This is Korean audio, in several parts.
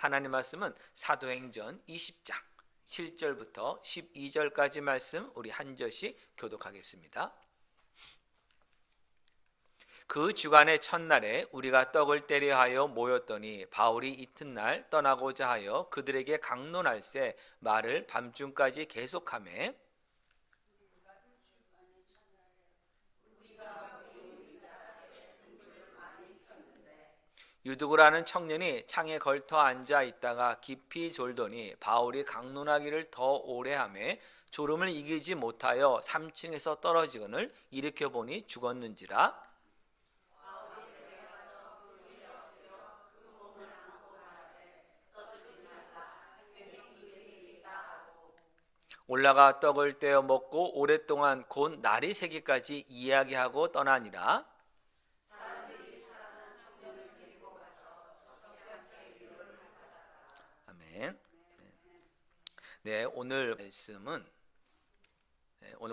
하나님 말씀은 사도행전 20장 7절부터 12절까지 말씀 우리 한 절씩 교독하겠습니다. 그 주간의 첫날에 우리가 떡을 떼려 하여 모였더니 바울이 이튿날 떠나고자 하여 그들에게 강론할세 말을 밤중까지 계속하매 유두구라는 청년이 창에 걸터 앉아 있다가 깊이 졸더니 바울이 강론하기를 더 오래 하매 졸음을 이기지 못하여 3층에서 떨어지거늘 일으켜 보니 죽었는지라. 올라가 떡을 떼어 먹고 오랫동안 곧 날이 새기까지 이야기하고 떠나니라. 아멘. 네, 오늘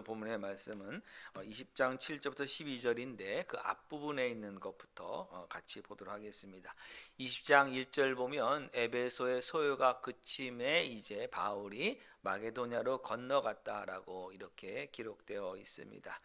본문의 말씀은 20장 7절부터 12절인데 그 앞부분에 있는 것부터 같이 보도록 하겠습니다. 20장 1절 보면 에베소의 소요가 그침에 이제 바울이 마게도냐로 건너갔다라고 이렇게 기록되어 있습니다.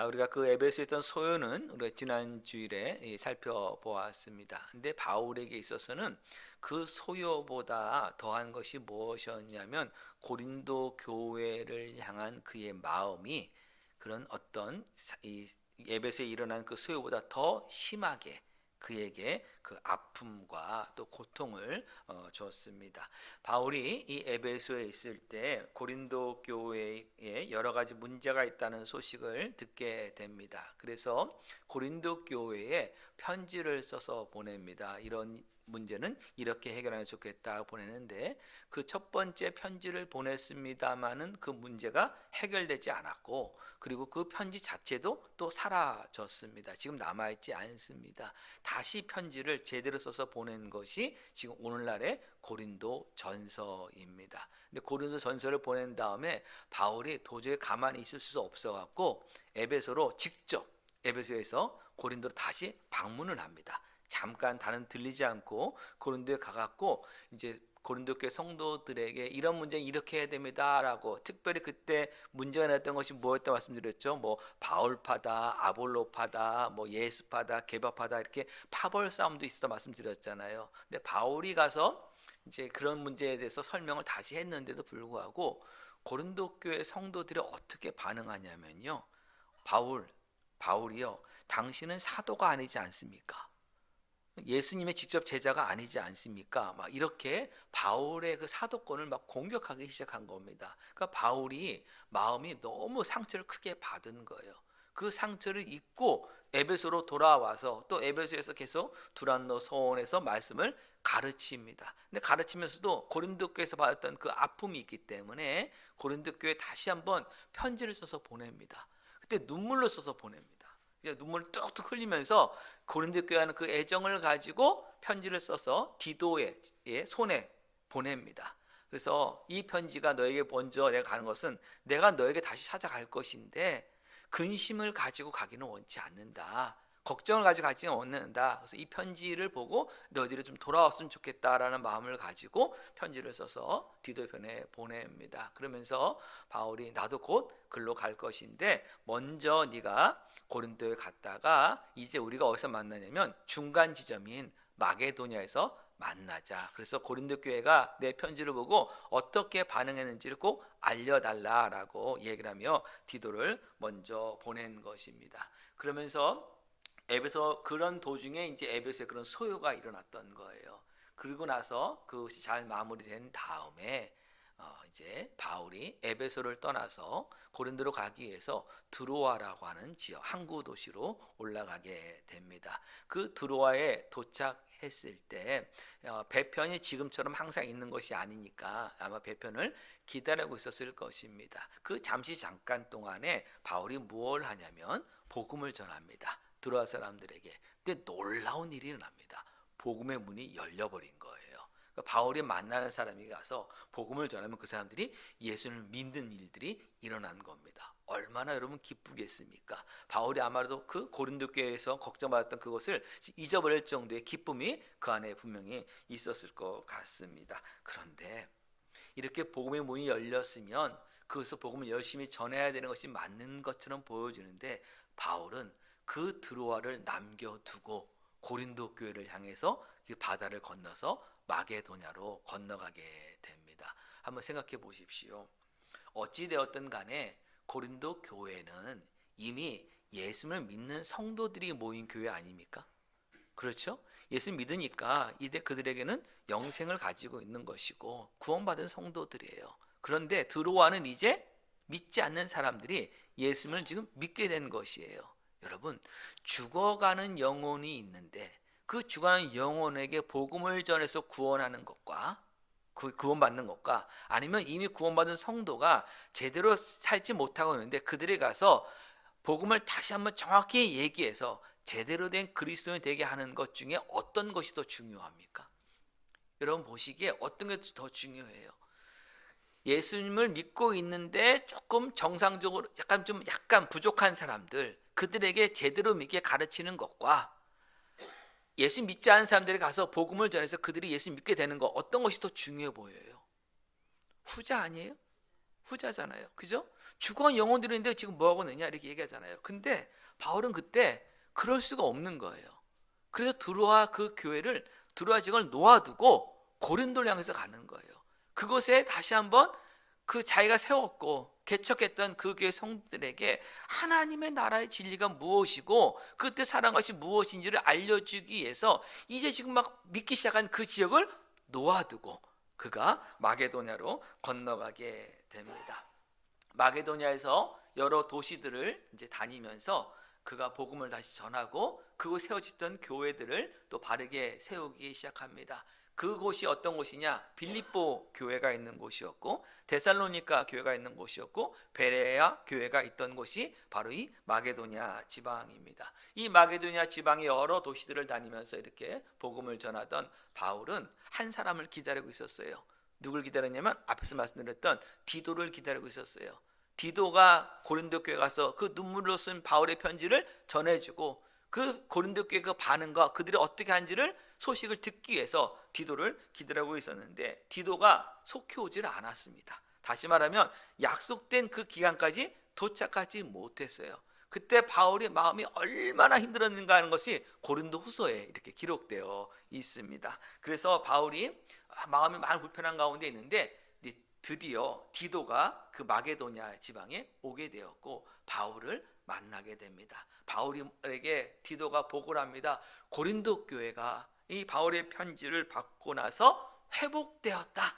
우리가 그 에베소에 있던 소요는 우리가 지난 주일에 살펴보았습니다. 근데 바울에게 있어서는 그 소요보다 더한 것이 무엇이었냐면 고린도 교회를 향한 그의 마음이 그런 어떤 이 에베소에 일어난 그 소요보다 더 심하게 그에게 그 아픔과 또 고통을 줬습니다. 바울이 이 에베소에 있을 때 고린도 교회에 여러 가지 문제가 있다는 소식을 듣게 됩니다. 그래서 고린도 교회에 편지를 써서 보냅니다. 이런 문제는 이렇게 해결하면 좋겠다 보내는데 그 첫 번째 편지를 보냈습니다마는 그 문제가 해결되지 않았고 그리고 그 편지 자체도 또 사라졌습니다. 지금 남아있지 않습니다. 다시 편지를 제대로 써서 보낸 것이 지금 오늘날의 고린도 전서입니다. 근데 고린도 전서를 보낸 다음에 바울이 도저히 가만히 있을 수 없어 갖고 에베소로 직접 에베소에서 고린도로 다시 방문을 합니다. 잠깐 다른 들리지 않고 고린도에 가갖고 이제 고린도 교회 성도들에게 이런 문제 이렇게 해야 됩니다라고 특별히 그때 문제가 났던 것이 무엇이었다 말씀드렸죠. 뭐 바울파다, 아볼로파다, 뭐 예수파다, 게바파다 이렇게 파벌 싸움도 있었다 말씀드렸잖아요. 근데 바울이 가서 이제 그런 문제에 대해서 설명을 다시 했는데도 불구하고 고린도 교회 성도들이 어떻게 반응하냐면요. 바울이요. 당신은 사도가 아니지 않습니까? 예수님의 직접 제자가 아니지 않습니까? 막 이렇게 바울의 그 사도권을 막 공격하기 시작한 겁니다. 그러니까 바울이 마음이 너무 상처를 크게 받은 거예요. 그 상처를 잊고 에베소로 돌아와서 또 에베소에서 계속 두란노 소원에서 말씀을 가르칩니다. 근데 가르치면서도 고린도 교회에서 받았던 그 아픔이 있기 때문에 고린도 교회에 다시 한번 편지를 써서 보냅니다. 그때 눈물로 써서 보냅니다. 눈물을 뚝뚝 흘리면서 고린도 교회는 그 애정을 가지고 편지를 써서 디도의 손에 보냅니다. 그래서 이 편지가 너에게 먼저 내가 가는 것은 내가 너에게 다시 찾아갈 것인데 근심을 가지고 가기는 원치 않는다. 걱정을 가지고 가지는 않는다. 그래서 이 편지를 보고 너희들이 좀 돌아왔으면 좋겠다라는 마음을 가지고 편지를 써서 디도편에 보냅니다. 그러면서 바울이 나도 곧 글로 갈 것인데 먼저 네가 고린도에 갔다가 이제 우리가 어디서 만나냐면 중간 지점인 마게도냐에서 만나자. 그래서 고린도 교회가 내 편지를 보고 어떻게 반응했는지를 꼭 알려달라라고 얘기를 하며 디도를 먼저 보낸 것입니다. 그러면서 에베소 그런 도중에 이제 에베소에 그런 소요가 일어났던 거예요. 그리고 나서 그것이 잘 마무리된 다음에 이제 바울이 에베소를 떠나서 고린도로 가기 위해서 드로아라고 하는 지역 항구 도시로 올라가게 됩니다. 그 드로아에 도착했을 때 배편이 지금처럼 항상 있는 것이 아니니까 아마 배편을 기다리고 있었을 것입니다. 그 잠깐 동안에 바울이 무엇을 하냐면 복음을 전합니다. 드로아 사람들에게. 근데 놀라운 일이 일어납니다. 복음의 문이 열려버린 거예요. 바울이 만나는 사람이 가서 복음을 전하면 그 사람들이 예수를 믿는 일들이 일어난 겁니다. 얼마나 여러분 기쁘겠습니까? 바울이 아마도 그 고린도 교회에서 걱정받았던 그것을 잊어버릴 정도의 기쁨이 그 안에 분명히 있었을 것 같습니다. 그런데 이렇게 복음의 문이 열렸으면 그것을 복음을 열심히 전해야 되는 것이 맞는 것처럼 보여지는데, 바울은 그 드로아를 남겨두고 고린도 교회를 향해서 그 바다를 건너서 마게도냐로 건너가게 됩니다. 한번 생각해 보십시오. 어찌 되었든 간에 고린도 교회는 이미 예수를 믿는 성도들이 모인 교회 아닙니까? 그렇죠? 예수 믿으니까 이제 그들에게는 영생을 가지고 있는 것이고 구원받은 성도들이에요. 그런데 드로아는 이제 믿지 않는 사람들이 예수를 지금 믿게 된 것이에요. 여러분, 죽어가는 영혼이 있는데 그 죽어가는 영혼에게 복음을 전해서 구원하는 것과 구원받는 것과, 아니면 이미 구원받은 성도가 제대로 살지 못하고 있는데 그들이 가서 복음을 다시 한번 정확히 얘기해서 제대로 된 그리스도인이 되게 하는 것 중에 어떤 것이 더 중요합니까? 여러분 보시기에 어떤 게 더 중요해요? 예수님을 믿고 있는데 조금 정상적으로 약간 부족한 사람들, 그들에게 제대로 믿게 가르치는 것과 예수 믿지 않은 사람들이 가서 복음을 전해서 그들이 예수 믿게 되는 것, 어떤 것이 더 중요해 보여요? 후자 아니에요? 후자잖아요. 그죠? 죽어간 영혼들이 있는데 지금 뭐하고 있느냐 이렇게 얘기하잖아요. 근데 바울은 그때 그럴 수가 없는 거예요. 그래서 그 교회를 드로아 지역을 놓아두고 고린도를 향해서 가는 거예요. 그곳에 다시 한번 그 자기가 세웠고 개척했던 그 교회 성도들에게 하나님의 나라의 진리가 무엇이고 그때 살아간 것이 무엇인지를 알려주기 위해서 이제 지금 막 믿기 시작한 그 지역을 놓아두고 그가 마게도냐로 건너가게 됩니다. 마게도냐에서 여러 도시들을 이제 다니면서 그가 복음을 다시 전하고 그곳 세워졌던 교회들을 또 바르게 세우기 시작합니다. 그곳이 어떤 곳이냐? 빌립보 교회가 있는 곳이었고 데살로니가 교회가 있는 곳이었고 베레아 교회가 있던 곳이 바로 이 마게도냐 지방입니다. 이 마게도냐 지방의 여러 도시들을 다니면서 이렇게 복음을 전하던 바울은 한 사람을 기다리고 있었어요. 누굴 기다렸냐면 앞에서 말씀드렸던 디도를 기다리고 있었어요. 디도가 고린도 교회 가서 그 눈물로 쓴 바울의 편지를 전해주고 그 고린도 교회 그 반응과 그들이 어떻게 한지를 소식을 듣기 위해서 디도를 기다리고 있었는데 디도가 속히 오질 않았습니다. 다시 말하면 약속된 그 기간까지 도착하지 못했어요. 그때 바울의 마음이 얼마나 힘들었는가 하는 것이 고린도 후서에 이렇게 기록되어 있습니다. 그래서 바울이 마음이 많이 불편한 가운데 있는데 드디어 디도가 그 마게도냐 지방에 오게 되었고 바울을 만나게 됩니다. 바울에게 디도가 보고를 합니다. 고린도 교회가 이 바울의 편지를 받고 나서 회복되었다.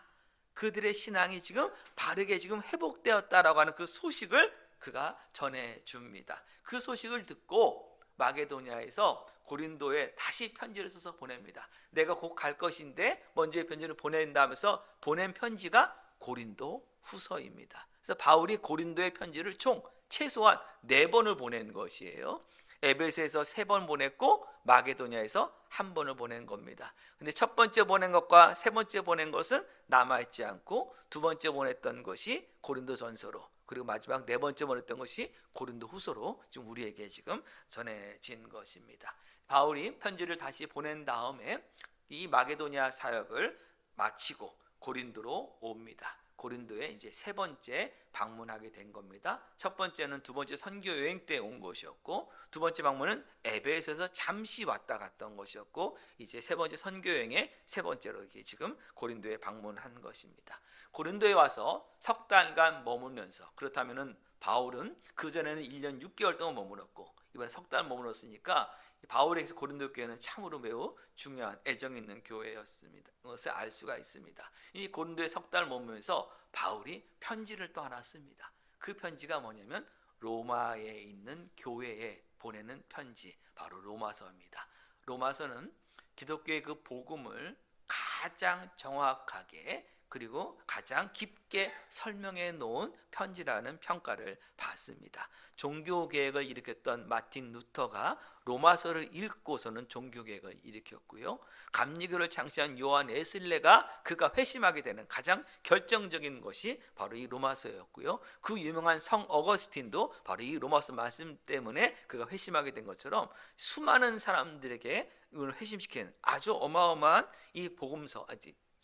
그들의 신앙이 지금 바르게 지금 회복되었다라고 하는 그 소식을 그가 전해줍니다. 그 소식을 듣고 마게도냐에서 고린도에 다시 편지를 써서 보냅니다. 내가 곧 갈 것인데 먼저 편지를 보낸다 하면서 보낸 편지가 고린도 후서입니다. 그래서 바울이 고린도의 편지를 총 최소한 4번을 보낸 것이에요. 에베소에서 3번 보냈고 마게도냐에서 1번을 보낸 겁니다. 근데 첫 번째 보낸 것과 세 번째 보낸 것은 남아있지 않고 두 번째 보냈던 것이 고린도전서로, 그리고 마지막 4번째 보냈던 것이 고린도 후서로 지금 우리에게 지금 전해진 것입니다. 바울이 편지를 다시 보낸 다음에 이 마게도냐 사역을 마치고 고린도로 옵니다. 고린도에 이제 3번째 방문하게 된 겁니다. 첫 번째는 두 번째 선교 여행 때 온 것이었고, 두 번째 방문은 에베소에서 잠시 왔다 갔던 것이었고, 이제 3번째 선교 여행의 3번째로 이렇게 지금 고린도에 방문한 것입니다. 고린도에 와서 석 달간 머물면서, 그렇다면은 바울은 그 전에는 1년 6개월 동안 머물었고 이번에 석 달 머물었으니까 바울에게서 고린도 교회는 참으로 매우 중요한 애정 있는 교회였습니다. 것을 알 수가 있습니다. 이 고린도에 석 달 머물면서 바울이 편지를 또 하나 씁니다. 그 편지가 뭐냐면 로마에 있는 교회에 보내는 편지, 바로 로마서입니다. 로마서는 기독교의 그 복음을 가장 정확하게 그리고 가장 깊게 설명해 놓은 편지라는 평가를 받습니다. 종교개혁을 일으켰던 마틴 루터가 로마서를 읽고서는 종교개혁을 일으켰고요. 감리교를 창시한 요한 웨슬레가 그가 회심하게 되는 가장 결정적인 것이 바로 이 로마서였고요. 그 유명한 성 어거스틴도 바로 이 로마서 말씀 때문에 그가 회심하게 된 것처럼 수많은 사람들에게 회심시키는 아주 어마어마한 이 복음서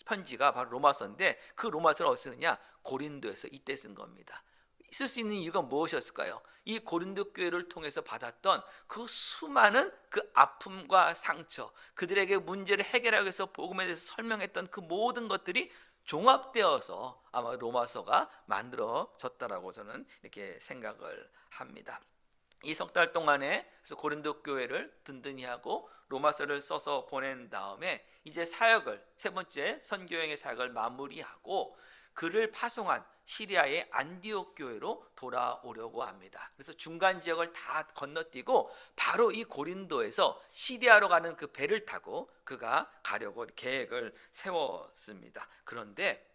편지가 바로 로마서인데, 그 로마서를 어디서 쓰느냐? 고린도에서 이때 쓴 겁니다. 쓸 수 있는 이유가 무엇이었을까요? 이 고린도 교회를 통해서 받았던 그 수많은 그 아픔과 상처, 그들에게 문제를 해결하기 위해서 복음에 대해서 설명했던 그 모든 것들이 종합되어서 아마 로마서가 만들어졌다라고 저는 이렇게 생각을 합니다. 이 석 달 동안에 그래서 고린도 교회를 든든히 하고 로마서를 써서 보낸 다음에 이제 사역을, 세 번째 선교행의 사역을 마무리하고 그를 파송한 시리아의 안디옥 교회로 돌아오려고 합니다. 그래서 중간 지역을 다 건너뛰고 바로 이 고린도에서 시리아로 가는 그 배를 타고 그가 가려고 계획을 세웠습니다. 그런데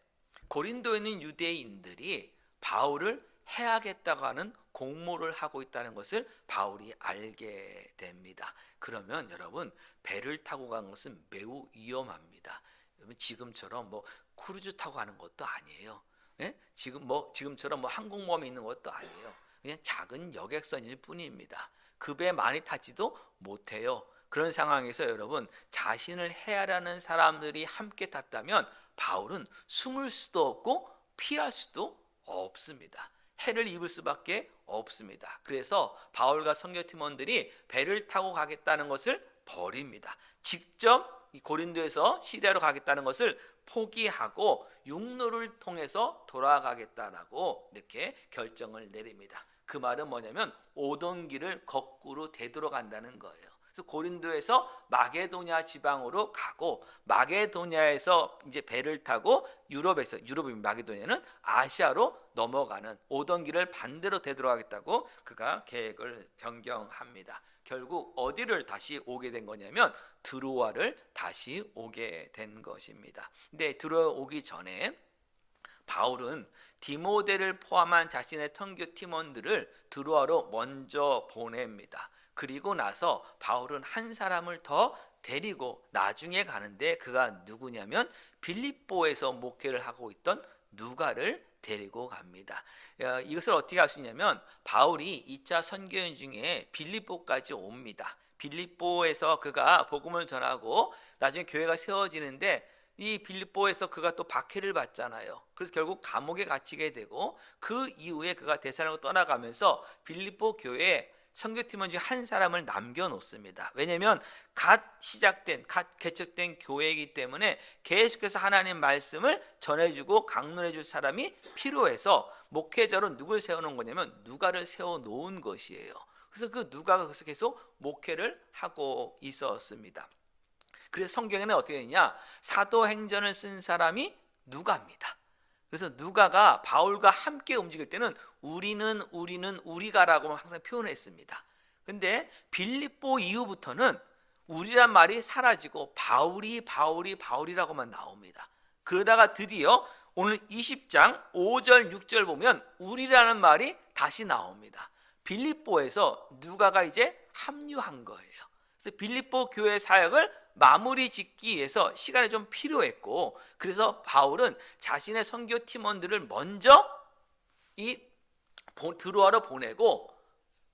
고린도에 있는 유대인들이 바울을 해하겠다고 하는 공모를 하고 있다는 것을 바울이 알게 됩니다. 그러면 여러분, 배를 타고 가는 것은 매우 위험합니다. 여러분, 지금처럼 크루즈 타고 가는 것도 아니에요. 예? 지금처럼 항공모함이 있는 것도 아니에요. 그냥 작은 여객선일 뿐입니다. 그 배 많이 타지도 못해요. 그런 상황에서 여러분, 자신을 해하라는 사람들이 함께 탔다면 바울은 숨을 수도 없고 피할 수도 없습니다. 해를 입을 수밖에 없습니다. 그래서 바울과 선교팀원들이 배를 타고 가겠다는 것을 버립니다. 직접 고린도에서 시리아로 가겠다는 것을 포기하고 육로를 통해서 돌아가겠다라고 이렇게 결정을 내립니다. 그 말은 뭐냐면 오던 길을 거꾸로 되돌아간다는 거예요. 그래서 고린도에서 마게도냐 지방으로 가고, 마게도냐에서 이제 배를 타고 유럽이 마게도냐는 아시아로 넘어가는 오던 길을 반대로 되돌아가겠다고 그가 계획을 변경합니다. 결국 어디를 다시 오게 된 거냐면 드로아를 다시 오게 된 것입니다. 근데 들어오기 전에 바울은 디모데를 포함한 자신의 선교 팀원들을 드로아로 먼저 보냅니다. 그리고 나서 바울은 한 사람을 더 데리고 나중에 가는데, 그가 누구냐면 빌립보에서 목회를 하고 있던 누가를 데리고 갑니다. 이것을 어떻게 할 수 있냐면 바울이 2차 선교행 중에 빌립보까지 옵니다. 빌립보에서 그가 복음을 전하고 나중에 교회가 세워지는데, 이 빌립보에서 그가 또 박해를 받잖아요. 그래서 결국 감옥에 갇히게 되고, 그 이후에 그가 데살로니가로 떠나가면서 빌립보 교회에 선교팀원 중 한 사람을 남겨놓습니다. 왜냐하면 갓 개척된 교회이기 때문에 계속해서 하나님 말씀을 전해주고 강론해줄 사람이 필요해서 목회자로 누굴 세워놓은 거냐면 누가를 세워놓은 것이에요. 그래서 그 누가가 거기서 계속 목회를 하고 있었습니다. 그래서 성경에는 어떻게 되냐, 사도행전을 쓴 사람이 누가입니다. 그래서 누가가 바울과 함께 움직일 때는 우리가라고 항상 표현했습니다. 근데 빌립보 이후부터는 우리란 말이 사라지고 바울이라고만 나옵니다. 그러다가 드디어 오늘 20장 5절 6절 보면 우리라는 말이 다시 나옵니다. 빌립보에서 누가가 이제 합류한 거예요. 그래서 빌립보 교회 사역을 마무리 짓기 위해서 시간이 좀 필요했고, 그래서 바울은 자신의 선교 팀원들을 먼저 이 드로아로 보내고,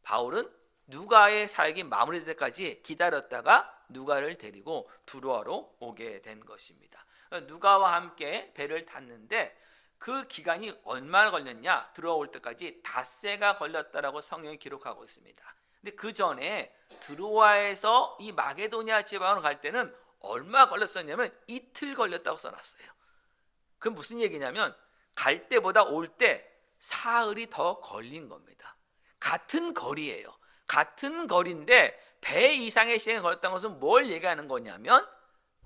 바울은 누가의 사역이 마무리될 때까지 기다렸다가 누가를 데리고 드로아로 오게 된 것입니다. 누가와 함께 배를 탔는데 그 기간이 얼마나 걸렸냐, 들어올 때까지 닷새가 걸렸다라고 성경이 기록하고 있습니다. 근데 그 전에 드로아에서 이 마게도냐 지방으로 갈 때는 얼마 걸렸었냐면 이틀 걸렸다고 써놨어요. 그건 무슨 얘기냐면 갈 때보다 올 때 사흘이 더 걸린 겁니다. 같은 거리예요. 같은 거리인데 배 이상의 시간이 걸렸다는 것은 뭘 얘기하는 거냐면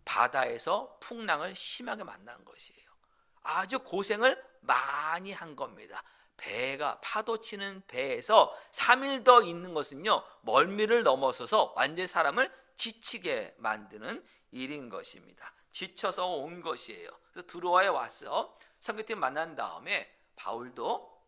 바다에서 풍랑을 심하게 만난 것이에요. 아주 고생을 많이 한 겁니다. 배가 파도 치는 배에서 3일 더 있는 것은요, 멀미를 넘어서서 완전히 사람을 지치게 만드는 일인 것입니다. 지쳐서 온 것이에요. 그래서 드로아에 와서 선교팀 만난 다음에 바울도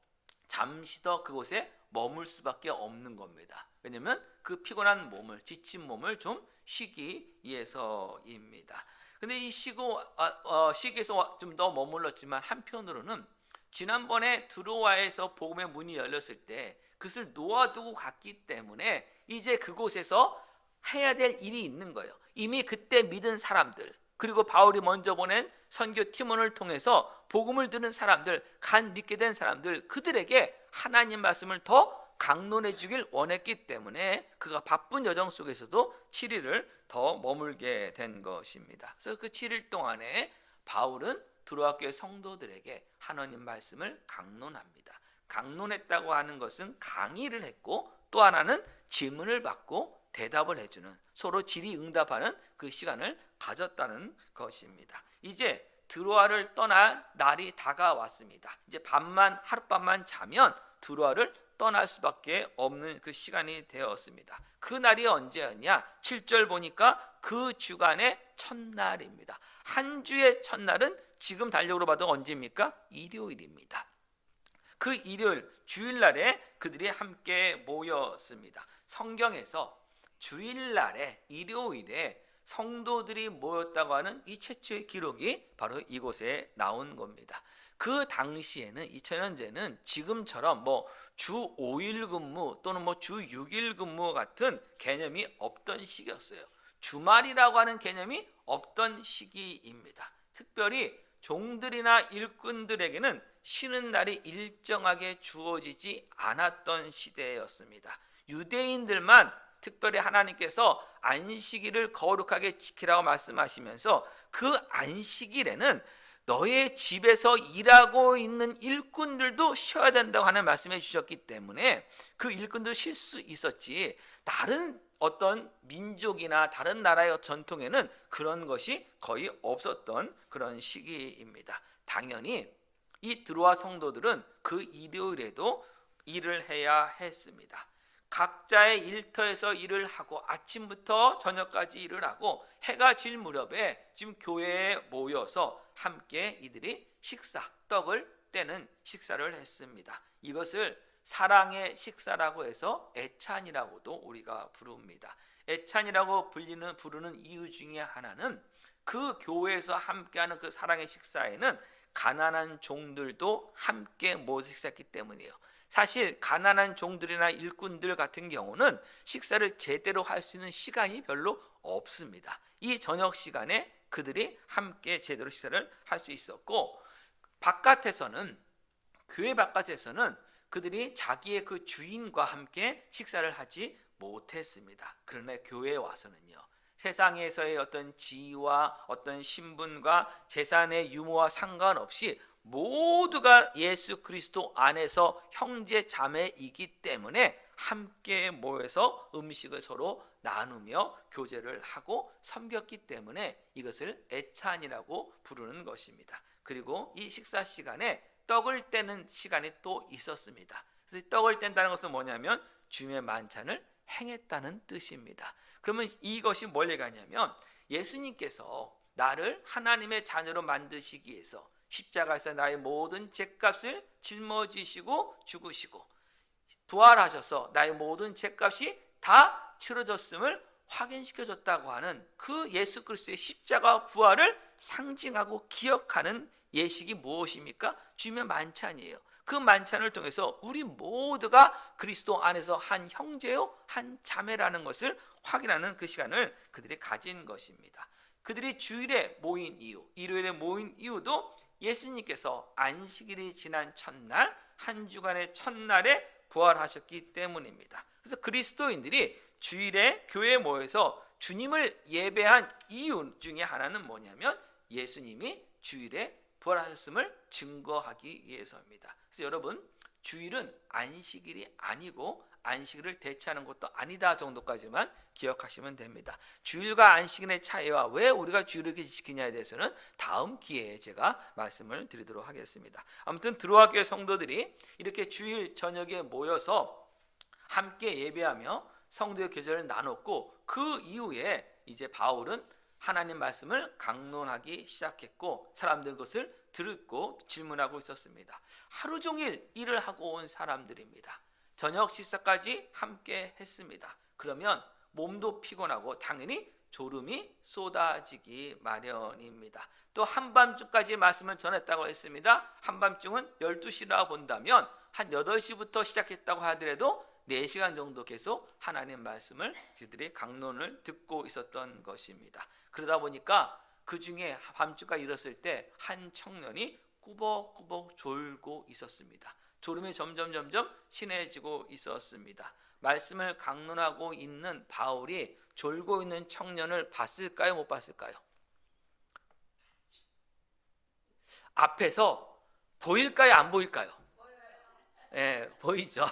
잠시 더 그곳에 머물 수밖에 없는 겁니다. 왜냐하면 그 피곤한 몸을, 지친 몸을 좀 쉬기 위해서입니다. 근데 이 시기에서 좀 더 머물렀지만 한편으로는 지난번에 드로아에서 복음의 문이 열렸을 때 그것을 놓아두고 갔기 때문에 이제 그곳에서 해야 될 일이 있는 거예요. 이미 그때 믿은 사람들, 그리고 바울이 먼저 보낸 선교 팀원을 통해서 복음을 듣는 사람들, 간 믿게 된 사람들, 그들에게 하나님 말씀을 더 강론해 주길 원했기 때문에 그가 바쁜 여정 속에서도 7일을 더 머물게 된 것입니다. 그래서 그 7일 동안에 바울은 드로아 교회 성도들에게 하나님 말씀을 강론합니다. 강론했다고 하는 것은 강의를 했고, 또 하나는 질문을 받고 대답을 해주는, 서로 질의응답하는 그 시간을 가졌다는 것입니다. 이제 드로아를 떠날 날이 다가왔습니다. 이제 하룻밤만 자면 드로아를 떠날 수밖에 없는 그 시간이 되었습니다. 그 날이 언제였냐? 7절 보니까 그 주간의 첫날입니다. 한 주의 첫날은 지금 달력으로 봐도 언제입니까? 일요일입니다. 그 일요일, 주일날에 그들이 함께 모였습니다. 성경에서 주일날에, 일요일에 성도들이 모였다고 하는 이 최초의 기록이 바로 이곳에 나온 겁니다. 그 당시에는 2000년제는 지금처럼 주 5일 근무 또는 주 6일 근무 같은 개념이 없던 시기였어요. 주말이라고 하는 개념이 없던 시기입니다. 특별히 종들이나 일꾼들에게는 쉬는 날이 일정하게 주어지지 않았던 시대였습니다. 유대인들만 특별히 하나님께서 안식일을 거룩하게 지키라고 말씀하시면서 그 안식일에는 너의 집에서 일하고 있는 일꾼들도 쉬어야 된다고 하는 말씀해 주셨기 때문에 그 일꾼도 쉴 수 있었지, 다른 어떤 민족이나 다른 나라의 전통에는 그런 것이 거의 없었던 그런 시기입니다. 당연히 이 드로아 성도들은 그 일요일에도 일을 해야 했습니다. 각자의 일터에서 일을 하고 아침부터 저녁까지 일을 하고 해가 질 무렵에 지금 교회에 모여서 함께 이들이 떡을 떼는 식사를 했습니다. 이것을 사랑의 식사라고 해서 애찬이라고도 우리가 부릅니다. 애찬이라고 부르는 이유 중에 하나는 그 교회에서 함께하는 그 사랑의 식사에는 가난한 종들도 함께 모여서 식사했기 때문이에요. 사실 가난한 종들이나 일꾼들 같은 경우는 식사를 제대로 할 수 있는 시간이 별로 없습니다. 이 저녁 시간에 그들이 함께 제대로 식사를 할 수 있었고, 교회 바깥에서는 그들이 자기의 그 주인과 함께 식사를 하지 못했습니다. 그러나 교회에 와서는요, 세상에서의 어떤 지위와 어떤 신분과 재산의 유무와 상관없이 모두가 예수 그리스도 안에서 형제 자매이기 때문에 함께 모여서 음식을 서로 나누며 교제를 하고 섬겼기 때문에 이것을 애찬이라고 부르는 것입니다. 그리고 이 식사 시간에 떡을 떼는 시간이 또 있었습니다. 그래서 떡을 뗀다는 것은 뭐냐면 주님의 만찬을 행했다는 뜻입니다. 그러면 이것이 뭘 얘기하냐면 예수님께서 나를 하나님의 자녀로 만드시기 위해서 십자가에서 나의 모든 죄값을 짊어지시고 죽으시고 부활하셔서 나의 모든 죄값이 다 치러졌음을 확인시켜줬다고 하는 그 예수 그리스도의 십자가 부활을 상징하고 기억하는 예식이 무엇입니까? 주님의 만찬이에요. 그 만찬을 통해서 우리 모두가 그리스도 안에서 한 형제요 한 자매라는 것을 확인하는 그 시간을 그들이 가진 것입니다. 그들이 주일에 모인 이유, 일요일에 모인 이유도 예수님께서 안식일이 지난 첫날, 한 주간의 첫날에 부활하셨기 때문입니다. 그래서 그리스도인들이 주일에 교회에 모여서 주님을 예배한 이유 중에 하나는 뭐냐면 예수님이 주일에 부활하셨음을 증거하기 위해서입니다. 그래서 여러분, 주일은 안식일이 아니고 안식일을 대체하는 것도 아니다 정도까지만 기억하시면 됩니다. 주일과 안식일의 차이와 왜 우리가 주일을 이렇게 지키냐에 대해서는 다음 기회에 제가 말씀을 드리도록 하겠습니다. 아무튼 드로아 교회 성도들이 이렇게 주일 저녁에 모여서 함께 예배하며 성도의 교제를 나눴고, 그 이후에 이제 바울은 하나님 말씀을 강론하기 시작했고 사람들 그것을 듣고 질문하고 있었습니다. 하루 종일 일을 하고 온 사람들입니다. 저녁 식사까지 함께 했습니다. 그러면 몸도 피곤하고 당연히 졸음이 쏟아지기 마련입니다. 또 한밤중까지 말씀을 전했다고 했습니다. 한밤중은 12시라 본다면 한 8시부터 시작했다고 하더라도 4시간 정도 계속 하나님 말씀을 그들이 강론을 듣고 있었던 것입니다. 그러다 보니까 그 중에 밤중가 일었을 때 한 청년이 꾸벅꾸벅 졸고 있었습니다. 졸음이 점점 심해지고 있었습니다. 말씀을 강론하고 있는 바울이 졸고 있는 청년을 봤을까요? 못 봤을까요? 앞에서 보일까요? 안 보일까요? 예, 보이죠.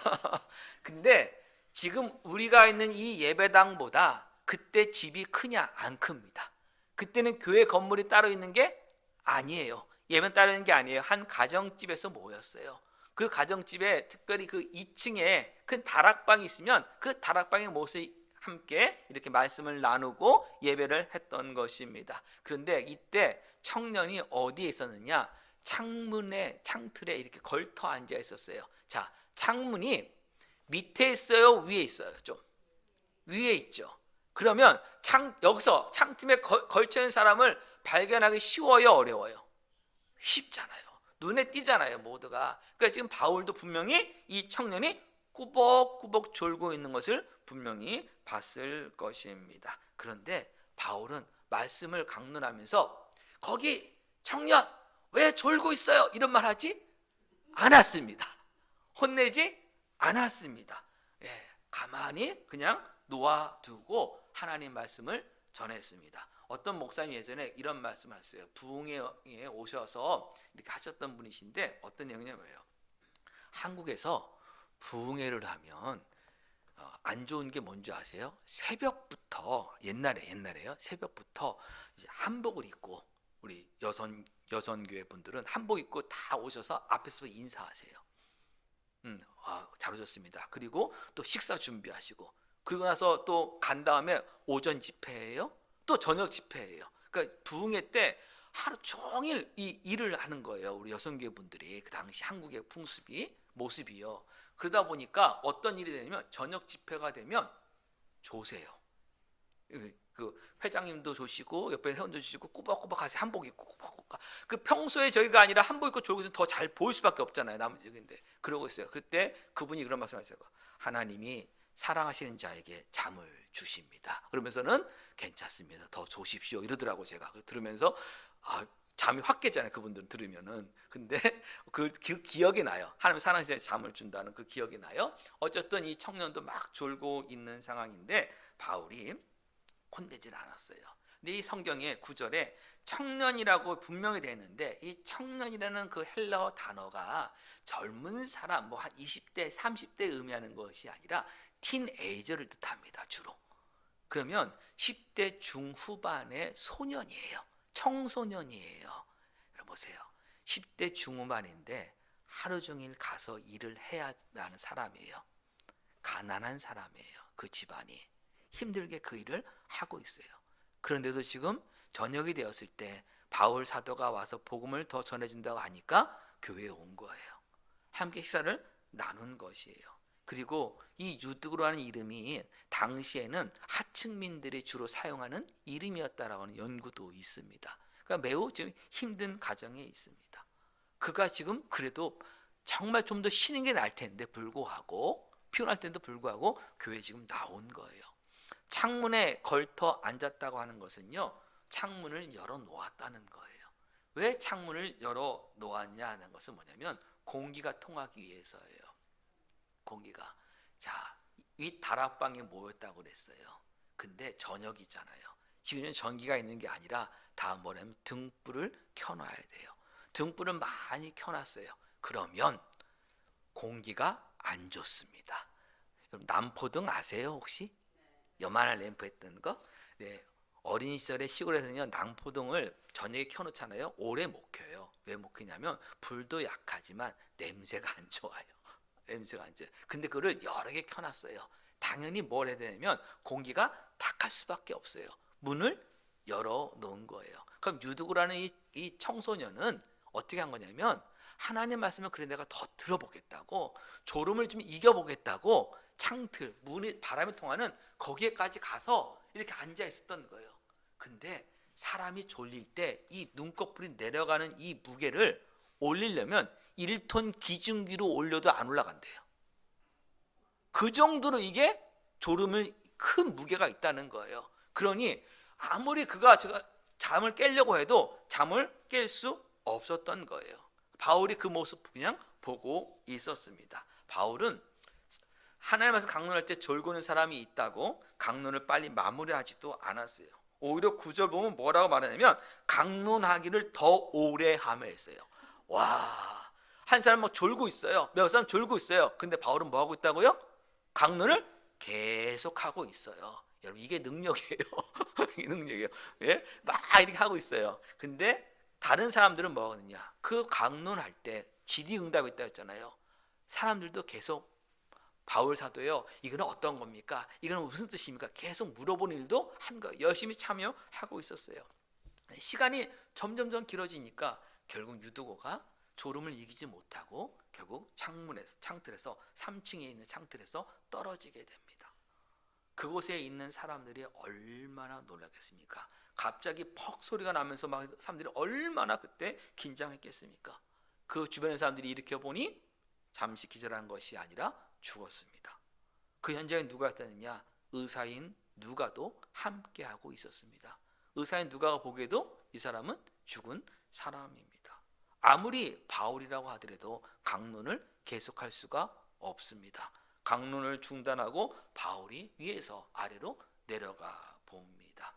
근데 지금 우리가 있는 이 예배당보다 그때 집이 크냐? 안 큽니다. 그때는 교회 건물이 따로 있는 게 아니에요. 예배는 따로 있는 게 아니에요. 한 가정집에서 모였어요. 그 가정집에 특별히 그 2층에 큰 다락방이 있으면 그 다락방의 모습이 함께 이렇게 말씀을 나누고 예배를 했던 것입니다. 그런데 이때 청년이 어디에 있었느냐? 창문에 창틀에 이렇게 걸터 앉아 있었어요. 자, 창문이 밑에 있어요? 위에 있어요? 좀 위에 있죠. 그러면 여기서 창틈에 걸쳐 있는 사람을 발견하기 쉬워요? 어려워요? 쉽잖아요. 눈에 띄잖아요, 모두가. 그러니까 지금 바울도 분명히 이 청년이 꾸벅꾸벅 졸고 있는 것을 분명히 봤을 것입니다. 그런데 바울은 말씀을 강론하면서 거기 청년 왜 졸고 있어요? 이런 말 하지 않았습니다. 혼내지 않았습니다. 예, 가만히 그냥 놓아두고 하나님 말씀을 전했습니다. 어떤 목사님 예전에 이런 말씀하셨어요. 부흥회에 오셔서 이렇게 하셨던 분이신데 어떤 내용이냐면요. 한국에서 부흥회를 하면 안 좋은 게 뭔지 아세요? 새벽부터 옛날에요. 새벽부터 이제 한복을 입고 우리 여선교회 분들은 한복 입고 다 오셔서 앞에서 인사하세요. 잘 오셨습니다. 그리고 또 식사 준비하시고 그리고 나서 또 간 다음에 오전 집회예요. 또 저녁 집회예요. 그러니까 부흥회 때 하루 종일 이 일을 하는 거예요. 우리 여성교회 분들이 그 당시 한국의 모습이요. 그러다 보니까 어떤 일이 되냐면 저녁 집회가 되면 조세요. 그 회장님도 조시고 옆에 회원도 조시고 꾸벅꾸벅 가서 한복 입고 꾸벅꾸벅. 그 평소에 저희가 아니라 한복 입고 졸고 있으면 더 잘 보일 수밖에 없잖아요. 남쪽인데 그러고 있어요. 그때 그분이 그런 말씀하셨어요. 하나님이 사랑하시는 자에게 잠을 주십니다. 그러면서는 괜찮습니다. 더 조십시오. 이러더라고 제가 들으면서 잠이 확 깨잖아요. 그분들은 들으면은. 근데 그 기억이 나요. 하나님 사랑하시는 자에게 잠을 준다는 그 기억이 나요. 어쨌든 이 청년도 막 졸고 있는 상황인데 바울이 혼내질 않았어요. 근데 이 성경의 구절에 청년이라고 분명히 되어 있는데 이 청년이라는 그 헬라어 단어가 젊은 사람 뭐 한 20대 30대 의미하는 것이 아니라 틴에이저를 뜻합니다. 주로. 그러면 10대 중후반의 소년이에요. 청소년이에요. 여러분 보세요. 10대 중후반인데 하루 종일 가서 일을 해야 하는 사람이에요. 가난한 사람이에요. 그 집안이 힘들게 그 일을 하고 있어요. 그런데도 지금 저녁이 되었을 때 바울 사도가 와서 복음을 더 전해준다고 하니까 교회에 온 거예요. 함께 식사를 나눈 것이에요. 그리고 이 유드고라는 이름이 당시에는 하층민들이 주로 사용하는 이름이었다라고 하는 연구도 있습니다. 그러니까 매우 지금 힘든 가정에 있습니다. 그가 지금 그래도 정말 좀 더 쉬는 게 나을 텐데 불구하고 피곤할 텐데 불구하고 교회에 지금 나온 거예요. 창문에 걸터 앉았다고 하는 것은요, 창문을 열어 놓았다는 거예요. 왜 창문을 열어 놓았냐 하는 것은 뭐냐면 공기가 통하기 위해서예요. 공기가. 자, 이 다락방에 모였다고 그랬어요. 근데 저녁이잖아요. 지금은 전기가 있는 게 아니라 다음 뭐냐면 등불을 켜놔야 돼요. 등불을 많이 켜놨어요. 그러면 공기가 안 좋습니다. 남포등 아세요 혹시? 요만한 램프 했던 거? 네. 어린 시절에 시골에서는요 남포등을 저녁에 켜놓잖아요. 오래 못 켜요. 왜 못 켜냐면 불도 약하지만 냄새가 안 좋아요. 냄새가 안 좋아요. 근데 그거를 여러 개 켜놨어요. 당연히 뭘 해야 되냐면 공기가 탁할 수밖에 없어요. 문을 열어 놓은 거예요. 그럼 유두고라는 이 청소년은 어떻게 한 거냐면 하나님 말씀을 그래 내가 더 들어보겠다고 졸음을 좀 이겨보겠다고 창틀 문이 바람이 통하는 거기에까지 가서 이렇게 앉아 있었던 거예요. 근데 사람이 졸릴 때 이 눈꺼풀이 내려가는 이 무게를 올리려면 1톤 기중기로 올려도 안 올라간대요. 그 정도로 이게 졸음을 큰 무게가 있다는 거예요. 그러니 아무리 제가 잠을 깨려고 해도 잠을 깰 수 없었던 거예요. 바울이 그 모습 그냥 보고 있었습니다. 바울은 하나님 앞에서 강론할 때 졸고 있는 사람이 있다고 강론을 빨리 마무리하지도 않았어요. 오히려 9절 보면 뭐라고 말하냐면 강론하기를 더 오래 하며 했어요. 와, 한 사람 막 졸고 있어요. 몇 사람 졸고 있어요. 근데 바울은 뭐 하고 있다고요? 강론을 계속하고 있어요. 여러분 이게 능력이에요. 이게 능력이에요. 예? 막 이렇게 하고 있어요. 근데 다른 사람들은 뭐 하느냐? 그 강론할 때 질의응답이 있다 했잖아요. 사람들도 계속 바울 사도요. 이거는 어떤 겁니까? 이거는 무슨 뜻입니까? 계속 물어보는 일도 한 거예요. 열심히 참여하고 있었어요. 시간이 점점점 길어지니까 결국 유두고가 졸음을 이기지 못하고 결국 창틀에서 3층에 있는 창틀에서 떨어지게 됩니다. 그곳에 있는 사람들이 얼마나 놀라겠습니까? 갑자기 퍽 소리가 나면서 막 사람들이 얼마나 그때 긴장했겠습니까? 그 주변의 사람들이 일으켜 보니 잠시 기절한 것이 아니라 죽었습니다. 그 현장에 누가 있었느냐? 의사인 누가도 함께하고 있었습니다. 의사인 누가가 보기에도 이 사람은 죽은 사람입니다. 아무리 바울이라고 하더라도 강론을 계속할 수가 없습니다. 강론을 중단하고 바울이 위에서 아래로 내려가 봅니다.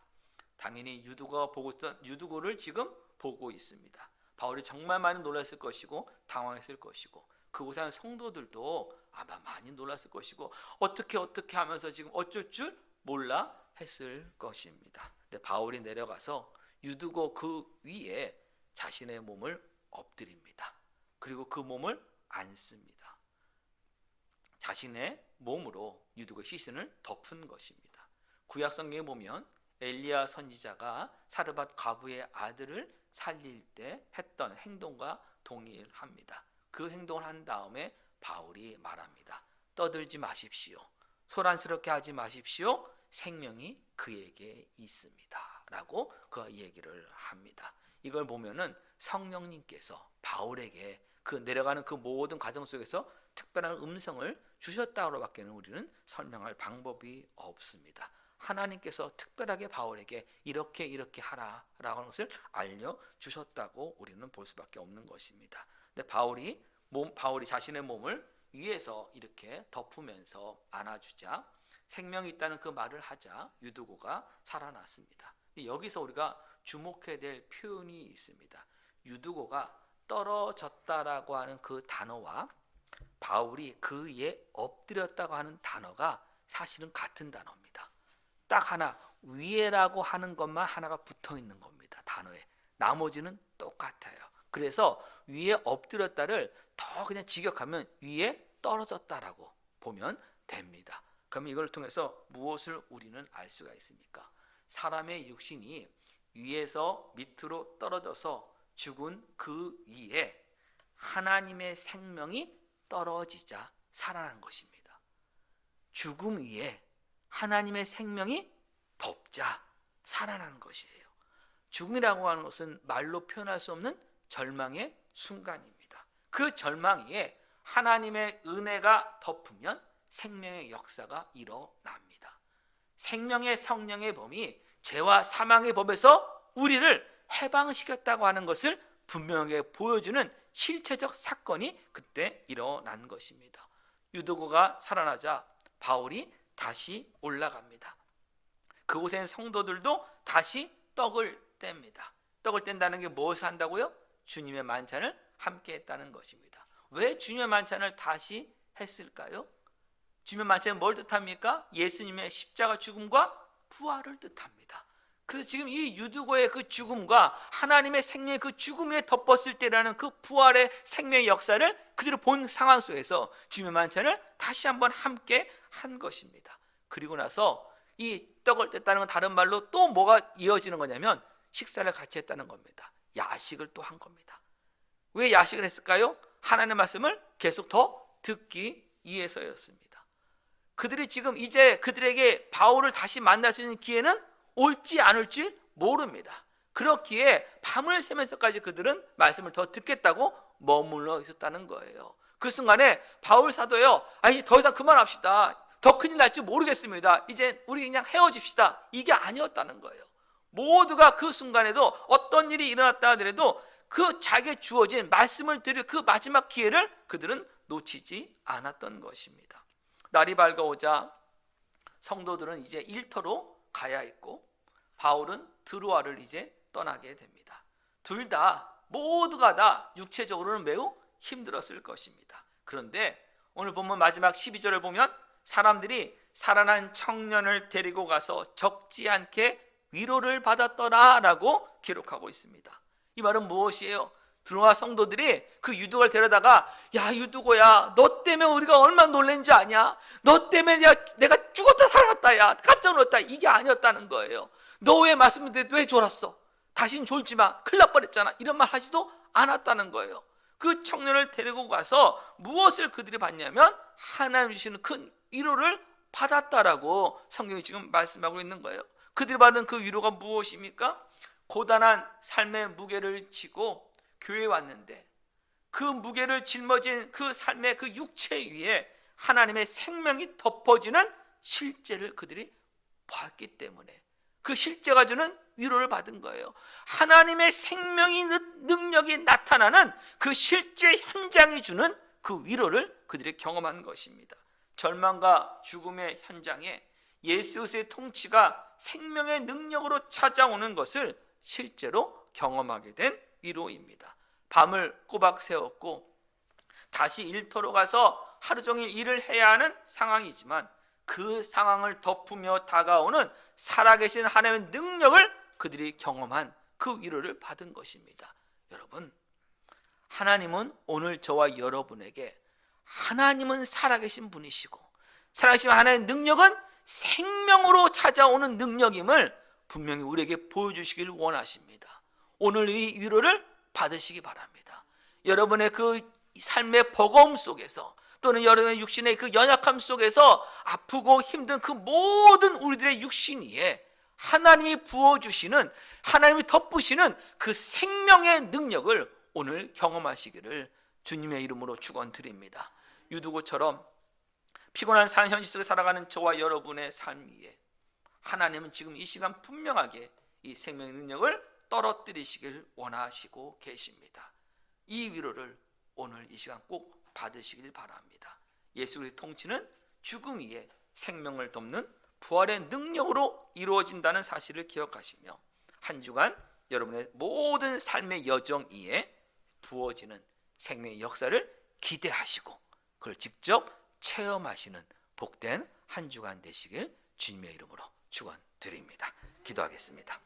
당연히 유두고가 보고 있던 유두고를 지금 보고 있습니다. 바울이 정말 많이 놀랐을 것이고 당황했을 것이고 그곳에 있는 성도들도 아마 많이 놀랐을 것이고 어떻게 하면서 지금 어쩔 줄 몰라 했을 것입니다. 근데 바울이 내려가서 유두고 그 위에 자신의 몸을 엎드립니다. 그리고 그 몸을 안습니다. 자신의 몸으로 유두고의 시신을 덮은 것입니다. 구약 성경에 보면 엘리야 선지자가 사르밧 과부의 아들을 살릴 때 했던 행동과 동일합니다. 그 행동을 한 다음에 바울이 말합니다. 떠들지 마십시오. 소란스럽게 하지 마십시오. 생명이 그에게 있습니다. 라고 그가 얘기를 합니다. 이걸 보면은 성령님께서 바울에게 그 내려가는 그 모든 과정 속에서 특별한 음성을 주셨다고밖에는 우리는 설명할 방법이 없습니다. 하나님께서 특별하게 바울에게 이렇게 하라라고 하는 것을 알려주셨다고 우리는 볼 수밖에 없는 것입니다. 근데 바울이 자신의 몸을 위에서 이렇게 덮으면서 안아주자 생명이 있다는 그 말을 하자 유두고가 살아났습니다. 여기서 우리가 주목해야 될 표현이 있습니다. 유두고가 떨어졌다라고 하는 그 단어와 바울이 그 위에 엎드렸다고 하는 단어가 사실은 같은 단어입니다. 딱 하나 위에라고 하는 것만 하나가 붙어 있는 겁니다. 단어에. 나머지는 똑같아요. 그래서 위에 엎드렸다를 더 그냥 직역하면 위에 떨어졌다라고 보면 됩니다. 그러면 이걸 통해서 무엇을 우리는 알 수가 있습니까? 사람의 육신이 위에서 밑으로 떨어져서 죽은 그 위에 하나님의 생명이 떨어지자 살아난 것입니다. 죽음 위에 하나님의 생명이 덮자 살아난 것이에요. 죽음이라고 하는 것은 말로 표현할 수 없는 절망의 순간입니다. 그 절망 위에 하나님의 은혜가 덮으면 생명의 역사가 일어납니다. 생명의 성령의 범이 죄와 사망의 법에서 우리를 해방시켰다고 하는 것을 분명하게 보여주는 실체적 사건이 그때 일어난 것입니다. 유두고가 살아나자 바울이 다시 올라갑니다. 그곳에 있는 성도들도 다시 떡을 뗍니다. 떡을 뗀다는 게 무엇을 한다고요? 주님의 만찬을 함께 했다는 것입니다. 왜 주님의 만찬을 다시 했을까요? 주님의 만찬은 뭘 뜻합니까? 예수님의 십자가 죽음과 부활을 뜻합니다. 그래서 지금 이 유두고의 그 죽음과 하나님의 생명의 그 죽음에 덮었을 때라는 그 부활의 생명의 역사를 그대로 본 상황 속에서 주님의 만찬을 다시 한번 함께 한 것입니다. 그리고 나서 이 떡을 뗐다는 건 다른 말로 또 뭐가 이어지는 거냐면 식사를 같이 했다는 겁니다. 야식을 또 한 겁니다. 왜 야식을 했을까요? 하나님의 말씀을 계속 더 듣기 위해서였습니다. 그들이 지금 이제 그들에게 바울을 다시 만날 수 있는 기회는 올지 안 올지 모릅니다. 그렇기에 밤을 새면서까지 그들은 말씀을 더 듣겠다고 머물러 있었다는 거예요. 그 순간에 바울 사도요, 이제 더 이상 그만합시다. 더 큰일 날지 모르겠습니다. 이제 우리 그냥 헤어집시다. 이게 아니었다는 거예요. 모두가 그 순간에도 어떤 일이 일어났다 하더라도 그 자기에 주어진 말씀을 들을 그 마지막 기회를 그들은 놓치지 않았던 것입니다. 날이 밝아오자 성도들은 이제 일터로 가야 했고 바울은 드로아를 이제 떠나게 됩니다. 둘 다 모두가 다 육체적으로는 매우 힘들었을 것입니다. 그런데 오늘 본문 마지막 12절을 보면 사람들이 살아난 청년을 데리고 가서 적지 않게 위로를 받았더라라고 기록하고 있습니다. 이 말은 무엇이에요? 드로아 성도들이 그 유두고를 데려다가 야 유두고야 너 때문에 우리가 얼마나 놀란 줄 아냐? 너 때문에 내가 죽었다 살았다 야 깜짝 놀랐다 이게 아니었다는 거예요. 너 왜 말씀을 듣는데 왜 졸았어? 다신 졸지 마 큰일 날 뻔했잖아 이런 말 하지도 않았다는 거예요. 그 청년을 데리고 가서 무엇을 그들이 받냐면 하나님 주시는 큰 위로를 받았다라고 성경이 지금 말씀하고 있는 거예요. 그들이 받은 그 위로가 무엇입니까? 고단한 삶의 무게를 지고 교회에 왔는데 그 무게를 짊어진 그 삶의 그 육체 위에 하나님의 생명이 덮어지는 실제를 그들이 봤기 때문에 그 실제가 주는 위로를 받은 거예요. 하나님의 생명의 능력이 나타나는 그 실제 현장이 주는 그 위로를 그들이 경험한 것입니다. 절망과 죽음의 현장에 예수 그리스도의 통치가 생명의 능력으로 찾아오는 것을 실제로 경험하게 된 위로입니다. 밤을 꼬박 새웠고 다시 일터로 가서 하루 종일 일을 해야 하는 상황이지만 그 상황을 덮으며 다가오는 살아계신 하나님의 능력을 그들이 경험한 그 위로를 받은 것입니다. 여러분, 하나님은 오늘 저와 여러분에게 하나님은 살아계신 분이시고 살아계신 하나님의 능력은 생명으로 찾아오는 능력임을 분명히 우리에게 보여주시길 원하십니다. 오늘 이 위로를 받으시기 바랍니다. 여러분의 그 삶의 버거움 속에서 또는 여러분의 육신의 그 연약함 속에서 아프고 힘든 그 모든 우리들의 육신 위에 하나님이 부어주시는 하나님이 덮으시는 그 생명의 능력을 오늘 경험하시기를 주님의 이름으로 축원드립니다. 유두고처럼 피곤한 삶 현실 속에 살아가는 저와 여러분의 삶 위에 하나님은 지금 이 시간 분명하게 이 생명의 능력을 떨어뜨리시길 원하시고 계십니다. 이 위로를 오늘 이 시간 꼭 받으시길 바랍니다. 예수 그리스도의 통치는 죽음 위에 생명을 덮는 부활의 능력으로 이루어진다는 사실을 기억하시며 한 주간 여러분의 모든 삶의 여정 위에 부어지는 생명의 역사를 기대하시고 그걸 직접 체험하시는 복된 한 주간 되시길 주님의 이름으로 축원드립니다. 기도하겠습니다.